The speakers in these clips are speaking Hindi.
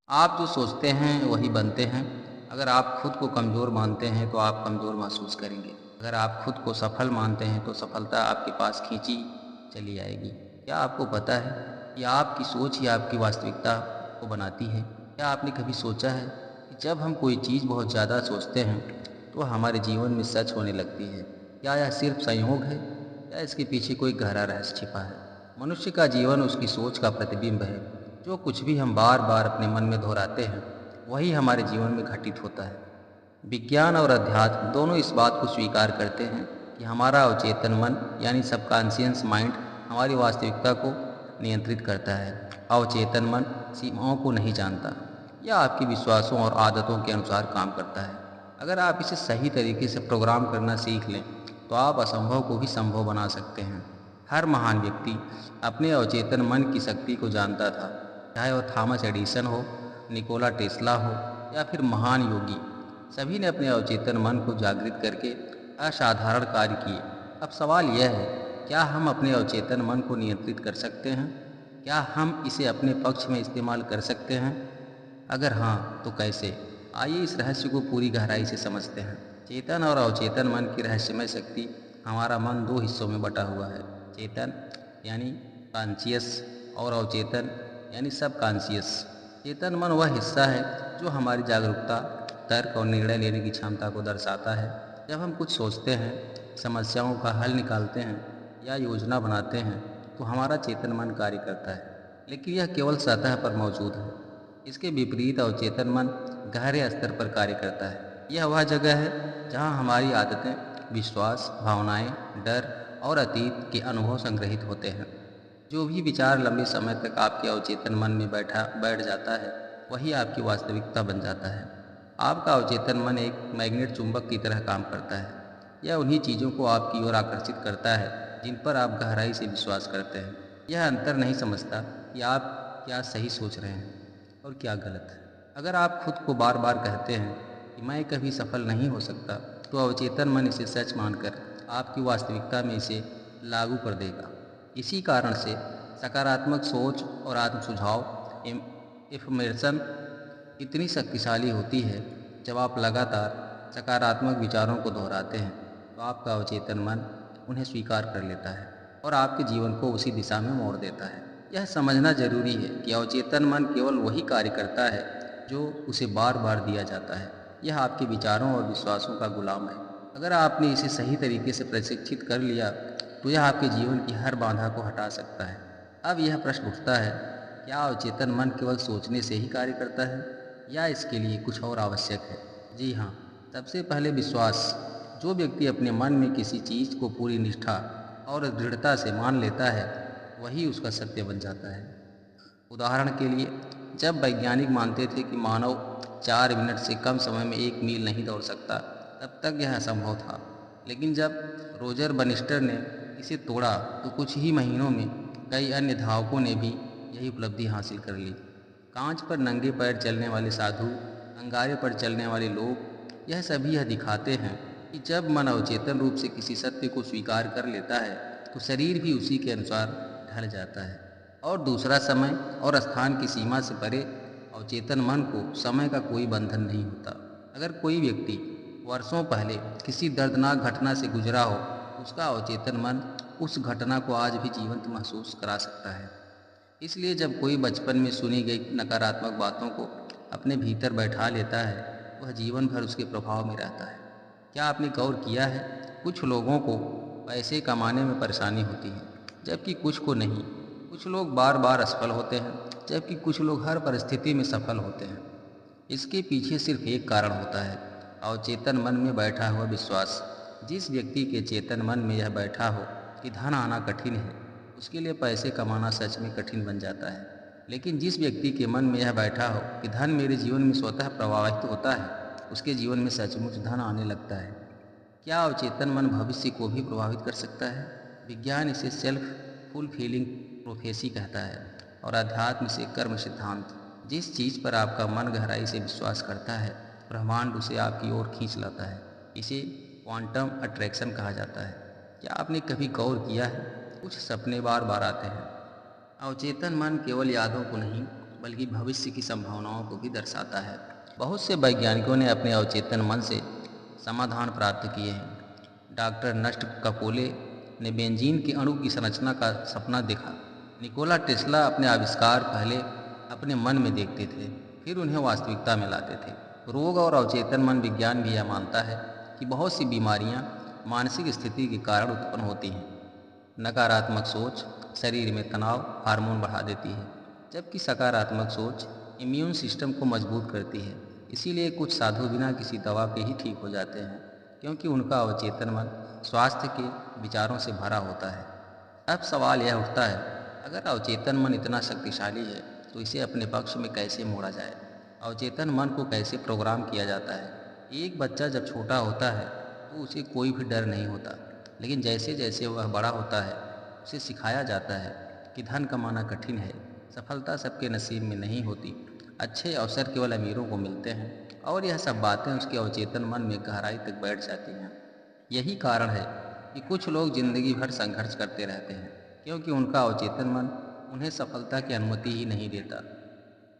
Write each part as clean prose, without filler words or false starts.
आप जो सोचते हैं वही बनते हैं। अगर आप खुद को कमज़ोर मानते हैं तो आप कमज़ोर महसूस करेंगे। अगर आप खुद को सफल मानते हैं तो सफलता आपके पास खींची चली आएगी। क्या आपको पता है कि आपकी सोच ही आपकी वास्तविकता को बनाती है? क्या आपने कभी सोचा है कि जब हम कोई चीज़ बहुत ज़्यादा सोचते हैं तो हमारे जीवन में सच होने लगती है? क्या यह सिर्फ संयोग है या इसके पीछे कोई गहरा रहस्य छिपा है? मनुष्य का जीवन उसकी सोच का प्रतिबिंब है। जो कुछ भी हम बार बार अपने मन में दोहराते हैं वही हमारे जीवन में घटित होता है। विज्ञान और अध्यात्म दोनों इस बात को स्वीकार करते हैं कि हमारा अवचेतन मन यानी सबकॉन्शियस माइंड हमारी वास्तविकता को नियंत्रित करता है। अवचेतन मन सीमाओं को नहीं जानता। यह आपके विश्वासों और आदतों के अनुसार काम करता है। अगर आप इसे सही तरीके से प्रोग्राम करना सीख लें तो आप असंभव को भी संभव बना सकते हैं। हर महान व्यक्ति अपने अवचेतन मन की शक्ति को जानता था, चाहे वह थॉमस एडिसन हो, निकोला टेस्ला हो या फिर महान योगी। सभी ने अपने अवचेतन मन को जागृत करके असाधारण कार्य किए। अब सवाल यह है, क्या हम अपने अवचेतन मन को नियंत्रित कर सकते हैं? क्या हम इसे अपने पक्ष में इस्तेमाल कर सकते हैं? अगर हाँ, तो कैसे? आइए इस रहस्य को पूरी गहराई से समझते हैं। चेतन और अवचेतन मन की रहस्यमय शक्ति। हमारा मन दो हिस्सों में बटा हुआ है, चेतन यानी कॉन्शियस और अवचेतन यानी सब कॉन्शियस। चेतन मन वह हिस्सा है जो हमारी जागरूकता, तर्क और निर्णय लेने की क्षमता को दर्शाता है। जब हम कुछ सोचते हैं, समस्याओं का हल निकालते हैं या योजना बनाते हैं तो हमारा चेतन मन कार्य करता है, लेकिन यह केवल सतह पर मौजूद है। इसके विपरीत अवचेतन मन गहरे स्तर पर कार्य करता है। यह वह जगह है जहाँ हमारी आदतें, विश्वास, भावनाएं, डर और अतीत के अनुभव संग्रहित होते हैं। जो भी विचार लंबे समय तक आपके अवचेतन मन में बैठ जाता है वही आपकी वास्तविकता बन जाता है। आपका अवचेतन मन एक मैग्नेट चुंबक की तरह काम करता है। यह उन्हीं चीज़ों को आपकी ओर आकर्षित करता है जिन पर आप गहराई से विश्वास करते हैं। यह अंतर नहीं समझता कि आप क्या सही सोच रहे हैं और क्या गलत है। अगर आप खुद को बार बार कहते हैं कि मैं कभी सफल नहीं हो सकता, तो अवचेतन मन इसे सच मानकर आपकी वास्तविकता में इसे लागू कर देगा। इसी कारण से सकारात्मक सोच और आत्म सुझाव इन्फॉर्मेशन इतनी शक्तिशाली होती है। जब आप लगातार सकारात्मक विचारों को दोहराते हैं तो आपका अवचेतन मन उन्हें स्वीकार कर लेता है और आपके जीवन को उसी दिशा में मोड़ देता है। यह समझना जरूरी है कि अवचेतन मन केवल वही कार्य करता है जो उसे बार बार दिया जाता है। यह आपके विचारों और विश्वासों का गुलाम है। अगर आपने इसे सही तरीके से प्रशिक्षित कर लिया तो यह आपके जीवन की हर बाधा को हटा सकता है। अब यह प्रश्न उठता है, क्या अवचेतन मन केवल सोचने से ही कार्य करता है या इसके लिए कुछ और आवश्यक है? जी हाँ, सबसे पहले विश्वास। जो व्यक्ति अपने मन में किसी चीज़ को पूरी निष्ठा और दृढ़ता से मान लेता है वही उसका सत्य बन जाता है। उदाहरण के लिए, जब वैज्ञानिक मानते थे कि मानव 4 मिनट से कम समय में 1 मील नहीं दौड़ सकता, तब तक यह असंभव था। लेकिन जब रोजर बनिस्टर ने इसे तोड़ा तो कुछ ही महीनों में कई अन्य धावकों ने भी यही उपलब्धि हासिल कर ली। कांच पर नंगे पैर चलने वाले साधु, अंगारे पर चलने वाले लोग, यह सभी यह दिखाते हैं कि जब मन अवचेतन रूप से किसी सत्य को स्वीकार कर लेता है तो शरीर भी उसी के अनुसार ढल जाता है। और दूसरा, समय और स्थान की सीमा से परे अवचेतन मन को समय का कोई बंधन नहीं होता। अगर कोई व्यक्ति वर्षों पहले किसी दर्दनाक घटना से गुजरा हो, उसका अवचेतन मन उस घटना को आज भी जीवंत महसूस करा सकता है। इसलिए जब कोई बचपन में सुनी गई नकारात्मक बातों को अपने भीतर बैठा लेता है, वह जीवन भर उसके प्रभाव में रहता है। क्या आपने गौर किया है, कुछ लोगों को पैसे कमाने में परेशानी होती है जबकि कुछ को नहीं। कुछ लोग बार बार असफल होते हैं जबकि कुछ लोग हर परिस्थिति में सफल होते हैं। इसके पीछे सिर्फ एक कारण होता है, अवचेतन मन में बैठा हुआ विश्वास। जिस व्यक्ति के चेतन मन में यह बैठा हो कि धन आना कठिन है, उसके लिए पैसे कमाना सच में कठिन बन जाता है। लेकिन जिस व्यक्ति के मन में यह बैठा हो कि धन मेरे जीवन में स्वतः प्रवाहित होता है, उसके जीवन में सचमुच धन आने लगता है। क्या अवचेतन मन भविष्य को भी प्रभावित कर सकता है? विज्ञान इसे सेल्फ फुलफिलिंग प्रोफेसी कहता है और अध्यात्म से कर्म सिद्धांत। जिस चीज़ पर आपका मन गहराई से विश्वास करता है, ब्रह्मांड उसे आपकी ओर खींच लाता है। इसे क्वांटम अट्रैक्शन कहा जाता है। क्या आपने कभी गौर किया है, कुछ सपने बार बार आते हैं। अवचेतन मन केवल यादों को नहीं बल्कि भविष्य की संभावनाओं को भी दर्शाता है। बहुत से वैज्ञानिकों ने अपने अवचेतन मन से समाधान प्राप्त किए हैं। डॉक्टर नस्ट कपोले ने बेंजीन के अणु की संरचना का सपना देखा। निकोला टेस्ला अपने आविष्कार पहले अपने मन में देखते थे, फिर उन्हें वास्तविकता में लाते थे। रोग और अवचेतन मन विज्ञान भी यह मानता है कि बहुत सी बीमारियां मानसिक स्थिति के कारण उत्पन्न होती हैं। नकारात्मक सोच शरीर में तनाव हार्मोन बढ़ा देती है, जबकि सकारात्मक सोच इम्यून सिस्टम को मजबूत करती है। इसीलिए कुछ साधु बिना किसी दवा के ही ठीक हो जाते हैं, क्योंकि उनका अवचेतन मन स्वास्थ्य के विचारों से भरा होता है। अब सवाल यह उठता है, अगर अवचेतन मन इतना शक्तिशाली है तो इसे अपने पक्ष में कैसे मोड़ा जाए? अवचेतन मन को कैसे प्रोग्राम किया जाता है? एक बच्चा जब छोटा होता है तो उसे कोई भी डर नहीं होता, लेकिन जैसे जैसे वह बड़ा होता है उसे सिखाया जाता है कि धन कमाना कठिन है, सफलता सबके नसीब में नहीं होती, अच्छे अवसर केवल अमीरों को मिलते हैं, और यह सब बातें उसके अवचेतन मन में गहराई तक बैठ जाती हैं। यही कारण है कि कुछ लोग जिंदगी भर संघर्ष करते रहते हैं, क्योंकि उनका अवचेतन मन उन्हें सफलता की अनुमति ही नहीं देता।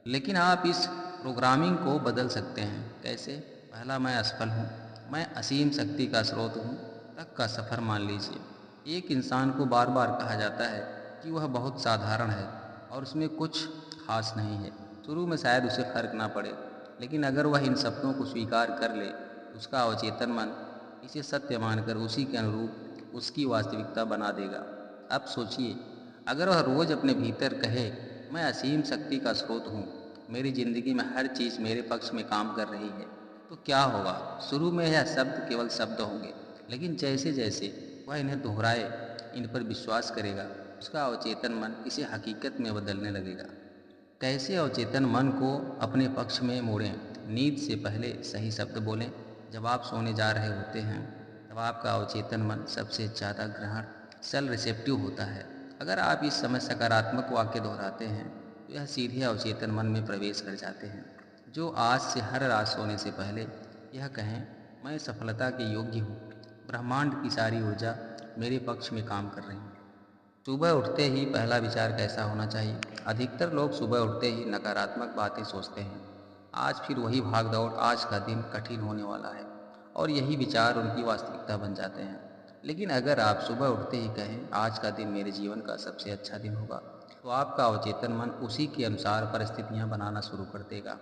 लेकिन आप इस प्रोग्रामिंग को बदल सकते हैं। कैसे? पहला, मैं असफल हूँ, मैं असीम शक्ति का स्रोत हूँ तक का सफ़र मान लीजिए। एक इंसान को बार बार कहा जाता है कि वह बहुत साधारण है और उसमें कुछ खास नहीं है। शुरू में शायद उसे फर्क ना पड़े, लेकिन अगर वह इन सपनों को स्वीकार कर ले तो उसका अवचेतन मन इसे सत्य मानकर उसी के अनुरूप उसकी वास्तविकता बना देगा। अब सोचिए, अगर वह रोज़ अपने भीतर कहे, मैं असीम शक्ति का स्रोत हूँ, मेरी ज़िंदगी में हर चीज़ मेरे पक्ष में काम कर रही है, तो क्या होगा? शुरू में यह शब्द केवल शब्द होंगे, लेकिन जैसे जैसे वह इन्हें दोहराए, इन पर विश्वास करेगा, उसका अवचेतन मन इसे हकीकत में बदलने लगेगा। कैसे अवचेतन मन को अपने पक्ष में मोड़ें? नींद से पहले सही शब्द बोलें। जब आप सोने जा रहे होते हैं तब आपका अवचेतन मन सबसे ज़्यादा ग्रहणशील रिसेप्टिव होता है। अगर आप इस समय सकारात्मक वाक्य दोहराते हैं तो यह सीधे अवचेतन मन में प्रवेश कर जाते हैं। जो आज से हर रात सोने से पहले यह कहें, मैं सफलता के योग्य हूँ, ब्रह्मांड की सारी ऊर्जा मेरे पक्ष में काम कर रही है। सुबह उठते ही पहला विचार कैसा होना चाहिए? अधिकतर लोग सुबह उठते ही नकारात्मक बातें सोचते हैं। आज फिर वही भाग दौड़, आज का दिन कठिन होने वाला है, और यही विचार उनकी वास्तविकता बन जाते हैं। लेकिन अगर आप सुबह उठते ही कहें, आज का दिन मेरे जीवन का सबसे अच्छा दिन होगा, तो आपका अवचेतन मन उसी के अनुसार परिस्थितियां बनाना शुरू कर देगा।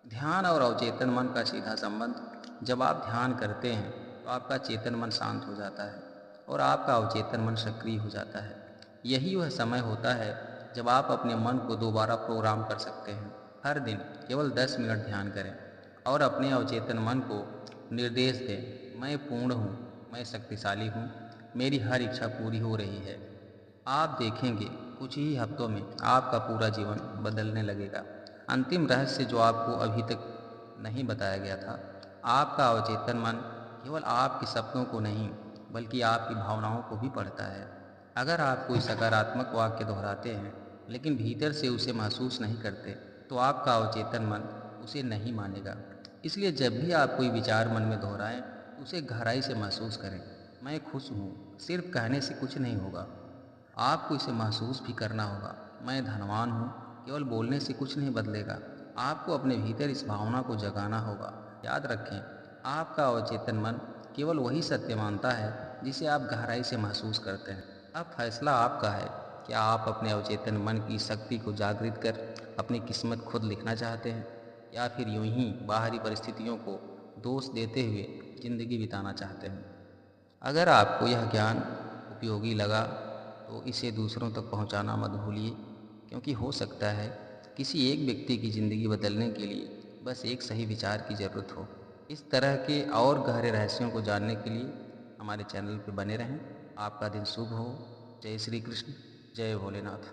ध्यान और अवचेतन मन का सीधा संबंध। जब आप ध्यान करते हैं तो आपका चेतन मन शांत हो जाता है और आपका अवचेतन मन सक्रिय हो जाता है। यही वह समय होता है जब आप अपने मन को दोबारा प्रोग्राम कर सकते हैं। हर दिन केवल 10 मिनट ध्यान करें और अपने अवचेतन मन को निर्देश दें, मैं पूर्ण हूँ, मैं शक्तिशाली हूँ, मेरी हर इच्छा पूरी हो रही है। आप देखेंगे, कुछ ही हफ्तों में आपका पूरा जीवन बदलने लगेगा। अंतिम रहस्य जो आपको अभी तक नहीं बताया गया था, आपका अवचेतन मन केवल आपके सपनों को नहीं बल्कि आपकी भावनाओं को भी पढ़ता है। अगर आप कोई सकारात्मक वाक्य दोहराते हैं लेकिन भीतर से उसे महसूस नहीं करते, तो आपका अवचेतन मन उसे नहीं मानेगा। इसलिए जब भी आप कोई विचार मन में दोहराएं, तो उसे गहराई से महसूस करें। मैं खुश हूँ सिर्फ कहने से कुछ नहीं होगा, आपको इसे महसूस भी करना होगा। मैं धनवान हूँ केवल बोलने से कुछ नहीं बदलेगा, आपको अपने भीतर इस भावना को जगाना होगा। याद रखें, आपका अवचेतन मन केवल वही सत्य मानता है जिसे आप गहराई से महसूस करते हैं। अब फैसला आपका है। क्या आप अपने अवचेतन मन की शक्ति को जागृत कर अपनी किस्मत खुद लिखना चाहते हैं, या फिर यूं ही बाहरी परिस्थितियों को दोष देते हुए ज़िंदगी बिताना चाहते हैं? अगर आपको यह ज्ञान उपयोगी लगा तो इसे दूसरों तक पहुंचाना मत भूलिए, क्योंकि हो सकता है किसी एक व्यक्ति की ज़िंदगी बदलने के लिए बस एक सही विचार की ज़रूरत हो। इस तरह के और गहरे रहस्यों को जानने के लिए हमारे चैनल पर बने रहें। आपका दिन शुभ हो। जय श्री कृष्ण, जय भोलेनाथ।